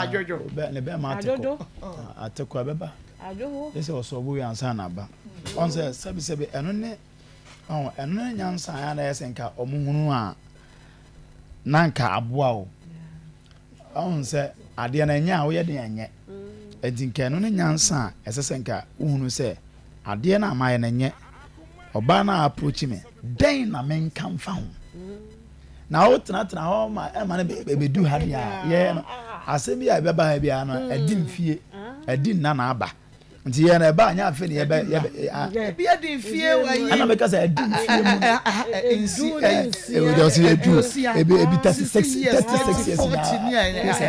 na jojo ne be ma ateko beba ese osobu yansa na ba on se sebi eno ne eno nyansa ya na yesenka omuhunu a nanka aboa o on se ade na nya wo ye de anye edinka eno ne nyansa esesenka uhunu se ade na amaye na nye oba na approach me den na men kan fa ho na o tena ho ma e ma ne be du ha dia ye no asemi ya be ba ha bia no edin fie edin na aba nti ye na e ba anya afi ne ye be edin fie wa ye ana me ka say edin fie mu insi e we just ye du e be 36 years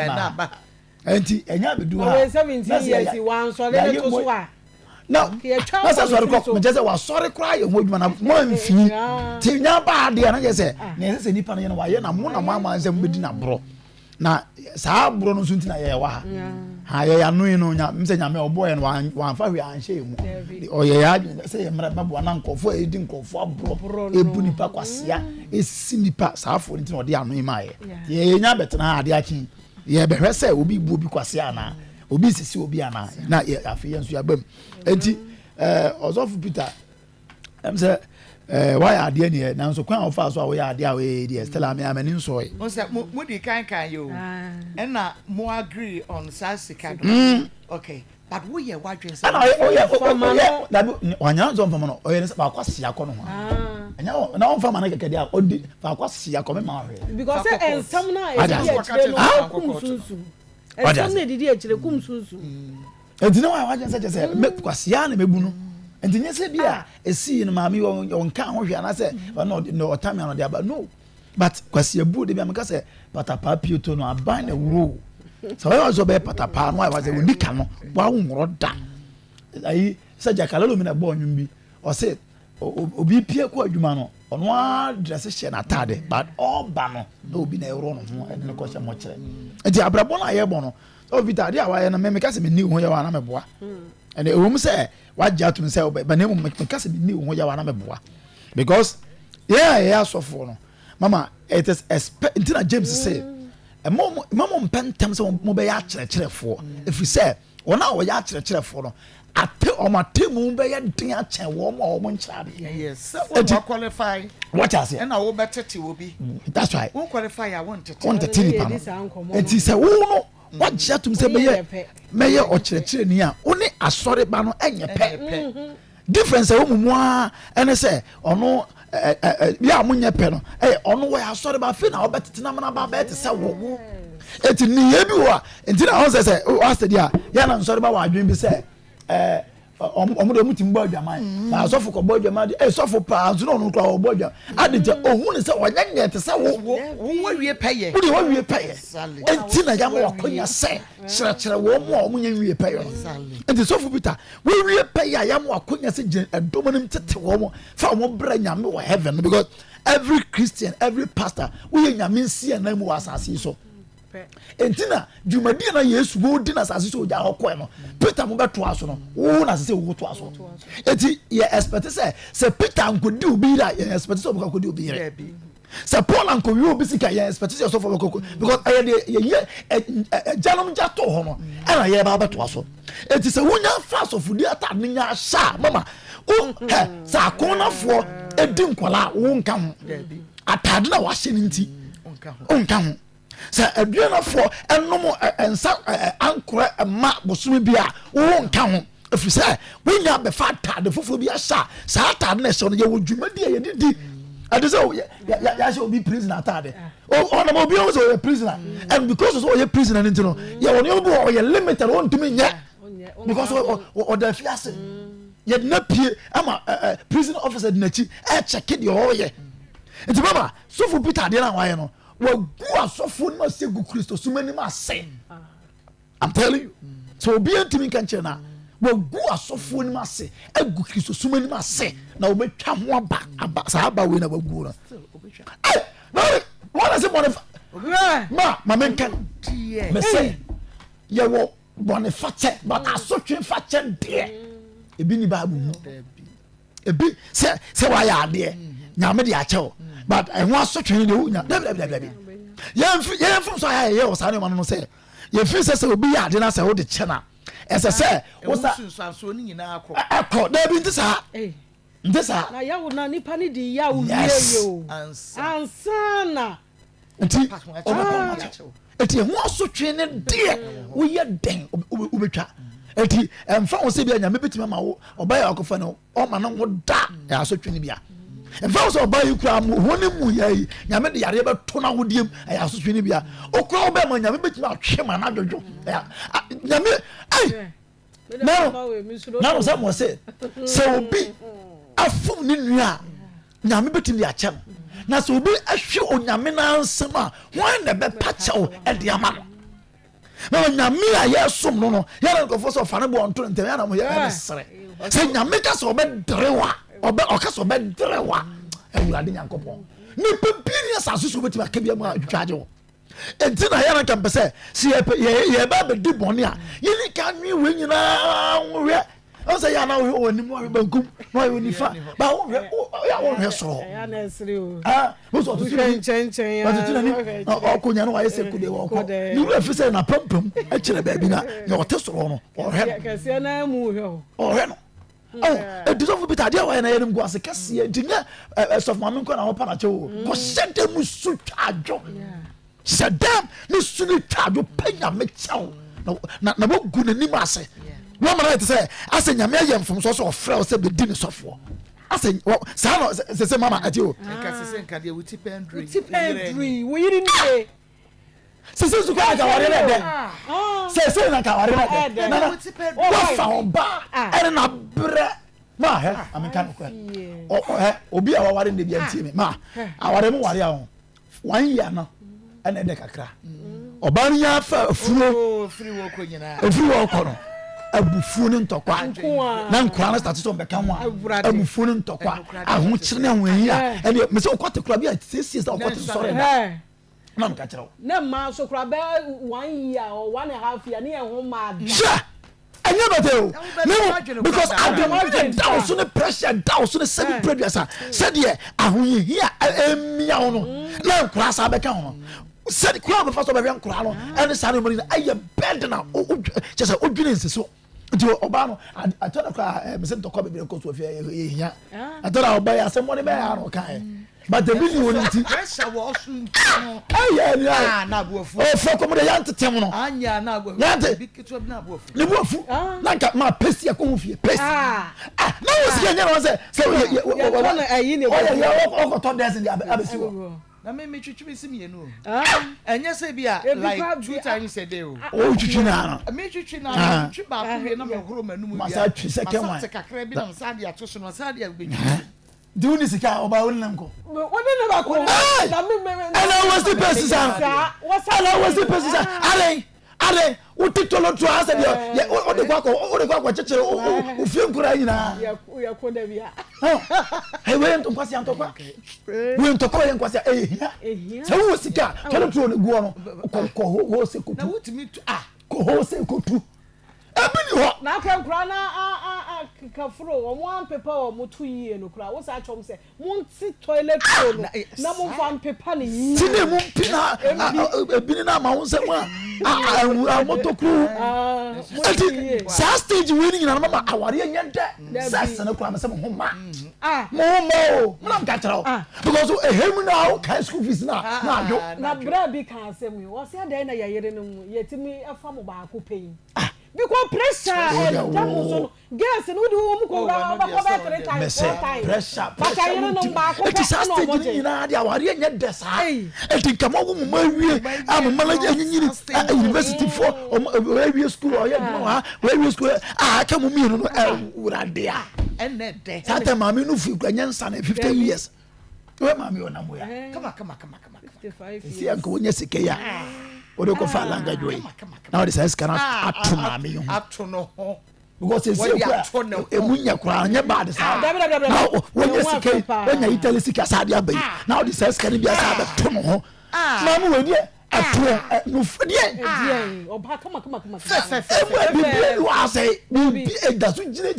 na aba enti enya be du ha 17 years wan so le to so a no na sorry ko me just say wa sorry cry ye ho dwuma na mo amfi ti nya ba de na je say na se nipa no ye na wa ye na mo na mo amanze mbedi na bro na saa bro no so ntina ye wa ha ye ya no ino nya mse nya me obo ye no wa fa hwe anhye mu o ye ya say ye mra babo na nkofo edi nkofo bro ebu nipa kwasea esi nipa saa fo ntina ode ano ima ye nya betena ade akin ye behwe say obi bu obi kwasea na obi sisi obi ana na afi yenso ya bam enti Sofo Peter say why ade ne na nso kwan ofa so a wo ya ade a we dey Stella me amani nso e on say mo di kan yo and na mo agree on sasika okay but we ye wadwen say da wanya nso mfama no o ye ba kwase akọ no ho anya na on fama na kekede a odi ba kwase akọ me ma hwe because en some na e dey no kumsunsu e some na didi e kire kumsunsu enti na wadwen say me kwase ya na mebu no enti nyese bia esi no maami won kan ho hwe na say no otami no de aba no but kwase abu de bia me ka say patapa pioto no aban na wuro so we also be patapa no wa say woni ka no wa wonro da ayi say jakala lo mi na bo nwum bi o say obi pie ko adwuma no ono a dress she na tade but all ba no na obi na ero no ho e ne ko she mo kire enti abrabo na ye bo no o vita de awa ye na me ka say me ni ho ye wa na me boa and e wom say wagya to say ba na me ka say me ni ho ye wa na me boa because yeah Sofo no mama it is intina James say mama mpentem say mo be ya kyerɛkyerɛfo if you say ona wo ya kyerɛkyerɛfo no ate o matemu be ya den a kyɛ wo mo nkyade yes we qualify what I say and na wo betete wo bi that's right we qualify I want to tell you it is say wo no wagya to say meye o kyerɛkyerɛ ni a wo ne asɔre ba no enye pɛ difference wo mu a ene say ono ya munye pe no ono wo ya sori ba fe na obetete na mana ba bete se wo eti ni ye bi wo a enti na won say o study a ya na sori ba wa adwen bi se omo de mutim bo adwaman na Sofo ko bo adwaman Sofo pa so no no kwa bo adwaman adije ohun ni se wanyanye te se wo wie peye wo wie peye enti na ya mo akonya se kyerɛkyerɛ wo mo nya wie peye enti Sofo Peter wo wie peye ya mo akonya se edomanim tete wo mo fa mo bra nyame wo heaven because every Christian every pastor we nyame nsi na mu asase so entina jumadi na Yesu go di na asase so ja hokɔ no Peter mo beto aso no wo na se wo to aso enti ye expect say Peter nkodi obi ra ye expect say obi nkodi obi ra say Paul nkodi obi sika ye expect say Sofo because ye janom ja to ho no na ye ba beto aso enti say wonya fa Sofo di ata nya sha mama o sa akonafo edi nkola wo nka ho atade na wa hye nti nka ho sa aduanafo ennom ensa ankora ma bosome bia wo nka ho efise wonya be fa atade foforo bia sha sa atade na hye no ye wodwumadi ye didi ade say ya should be prisoner atade o na mo bia wo say prisoner and because so ye prisoner nti no ye won yo bo ye limited won tumi nya because o da fiase ye na pie ama prison officer dinachi check the whole ye nti baba Sofo Peter de na wa ye no wagu asofo no se gu Kristo sumani ma se I'm telling you so obi antimi kan che na wagu asofo no ma se agu Kristo sumani ma se na obetwa ho aba sa aba we na wagu na no what is it ma men kan me say ye wo boniface but asotwe face de ebi ni bible mu ebi se wa ya de nyame de achew but I want such a new nya yemfum so ya ye o sane man no say ye feel say obi ya de na say wo de che na ese say wo sa sunsanso ni nyina akọ da bi ntisa ntisa na ya wo na nipa ni di ya wo wie yo ansana nti eti ho asotwe ne de wo ye den obetwa eti emfa wo se bia nya mebetima ma wo obaya akofa no o ma no wo da ya asotwe ne bia emfa wo se obaya kura mu ho ne mu yayi nya me de yare be to na wo diem ya asotwe ne bia okura obaya ma nya mebetima atwe ma na dodwo ya nya me ai na wo se mo se obi afum ne nua nya mebetimi akyem na so obi ahwe onyame na ansem a wan na be pachaw e de ama no nyame a yesom no ya na nkofo so fa ne bo onto ntem ya na mo ya sere se nyame ka so be drewa oka so be drewa ewurade nyankopon ni pepini asaso so betima ka bia ma atwaje wo enti na ya na kan pese se ye ba be di boni a yini ka nwi we nyina we o say ya na we oni mo bankum no we ni fa ba wo ya wo hwe so ya na esre o wo so to chen ya o ko nya no wa ese kude wo ko ni we fi say na pampam a kire ba bi na ya o te soro no o hwe ka se na mu hwe o hwe no e Sofo Peter dia wa na ye nim go ase kase e dinya Sofo mame ko na ho pa na che wo ko sede mu su twadwo sedam ni su ni twadwo panya me chaw na bo gu na nim ase no man right say ase nyame ayem from so ofra say be di ni sofo ase sa no se mama ati o nka se nka de wuti pendri wo yiri ni se su ka ka ware na de se na ka ware na de na wuti pendri wa fa oba ere na bre ma he ameka no kwa obi a ware de bi antie me ma aware mu ware a ho 1 year no ene de kakra oba nya fa furo free wo ko nyina free wo ko no abufuo ne ntokwa na nkwa na start so mbeka ho abufuo ne ntokwa aho kire ne ho ahia ene me se okwate kura bi a sesi sa okwate sore na mka kire na ma so kura be 1 year or 1.5 year ne ho ma da anya bateo no because I don't down so the pressure down so the seven producer said ye aho hia emia ho no na nkwa sa beka ho said kura be faso be nkwa no ene sa no mo ni aye bed na just odwene nseso nti oba no atoda kwa me se ntokwa bebe ko so fie hia atoda oba ya se mo ni be ya no kan but the billion won nti pressure wo sun aye na boafu o fo ko mo de yant tem no anya na boafu bi keto bi na boafu ni boafu na ka ma pesi ya ko hu fie pesi na wo si anya no se wo na ayi ne o ko to dance in the abesi wo na me twitwi sim ye no enye se bia like 2 times a day o twitwi na me twitwi na twi ba ko ye na me horo manum bia masa twi se kema masa kakra bi na sa dia to so no sa dia be di uni sika oba wonam ko woni ne ba ko na me ana was the person ana was the person are o titolo to asa dia o de kwa cheche o fie nkura nyina ya ko da bia hey we nto kwasi antokwa we nto ko ye kwasi se wo sika tolo to ne guo no ko ho se kutu na wutimi ko ho se kutu ebini ho na ka nkura na kafuro o mo ampepa o mo tu yie no kura wo sa chom se mo nti toilet roll na mo van pepa ne yi ti ne mo pina ebini na ma wo se mo a motokru sa stage we ni na mama aware nya de sa na kura me se mo homa mo na ka tro because ehemu na o ka school fees na adwo na bra bi kan se mo wo se adan na yayere no mu yetimi afa mo ba ko pein because pressure and so girls no do mo ko ba ko ba 3 times 4 times pressure but I no ba ko it is stage ni na dia aware nya de sa eti kama wo mo awie amama la nyini university for awie school o ye do ha awie school ka mo mi no urade a enne de tata mami no fi kwanya nsa na 15 years we mami ona mo ya kama 55 si anko wonya sikeya odo ko fa language way now this is cannot atuna me you ato no ho because you see emunya kura nya bad sa now when you see when you tell sika sa dia bai now this is can be asa be to no ho mama we dia ato no fudie oba kama e wa say bi e da so gire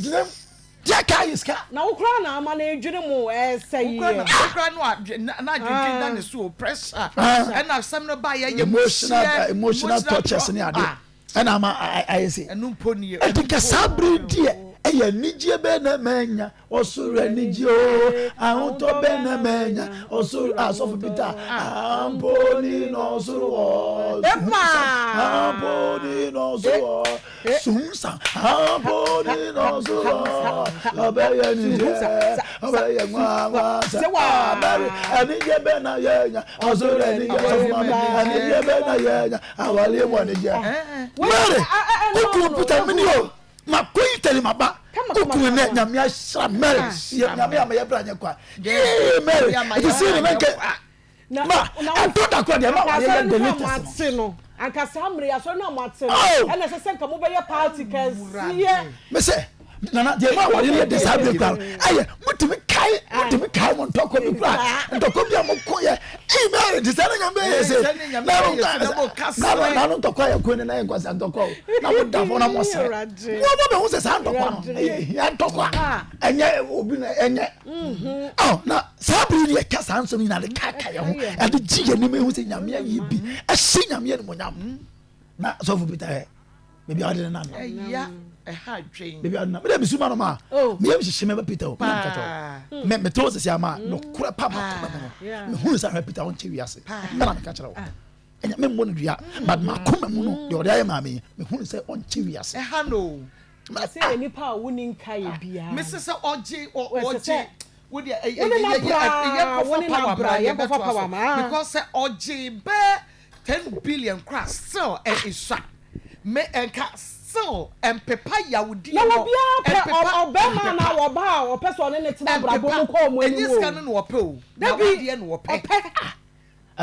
Jaka iska na ukra na ama na edwene mu say ukra no na dwedwe na ne so pressure and asem no ba ye emotional tortures ni ade and ama I say enu mponi e think sabre die eye nijie be na manya osuru anijie o ahunto be na manya osuru Sofo Peter amboni no osuru amboni no osuru sunsa amboni no osuru abaya nijie mwa abari anijie be na yenya osuru anijie be na yenya awale mo anijie mare kuku Peter minio makoyi tele maba okun ne nyamia sra mary nyamia ma yebra nyekwa mary it is in menke ma antoda ko de ma wa ye delete no anka samre ya so na matse no ena se senka mo be ye party kan sie me say nana de ma wa ye disabled kwa aye mutimi kai mo ntoko bi kwa ntoko bi mo ko ye mary disana nyambe ye se na no ntoko ye ko ne na enkwasa ntoko na mo da fo na mo se mo be hu se sa ntoko no ya ntoko enye obi na enye na sabri ye kasa anso ni na de kaka ye ho e de giye ni me hu se nyame ye bi e hye nyame ni mo nyam na Sofo Peter me bi ade na ya ha dwen baby adna me dem suma no ma me yem hye me Peter o me to se ama no kura pa ma me hu sa Peter on chewi ase na me ka kire wo enya me mo no dua but ma koma mu no de ode aye ma me hu se on chewi ase ha no ma se ni pa wo ni nka ye bia me se oje wo de ye ko fa power ma because say oje be 10 billion cross still is me enka so empepa yawudi no obema na wo ba o person ne tina brabo mu ko mu eni wo enyis kan no wo pe o na wade no wo pe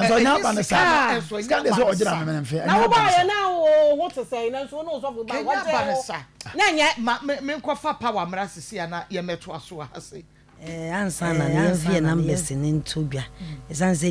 so nya ba ne sa scan dey so ogira me mfe na wo ba ye na wo what to say na so no Sofo ba waje na nye me nkofa power mra sisi na ye meto aso ha se ansa na ye vie numbers ni ntobia esanse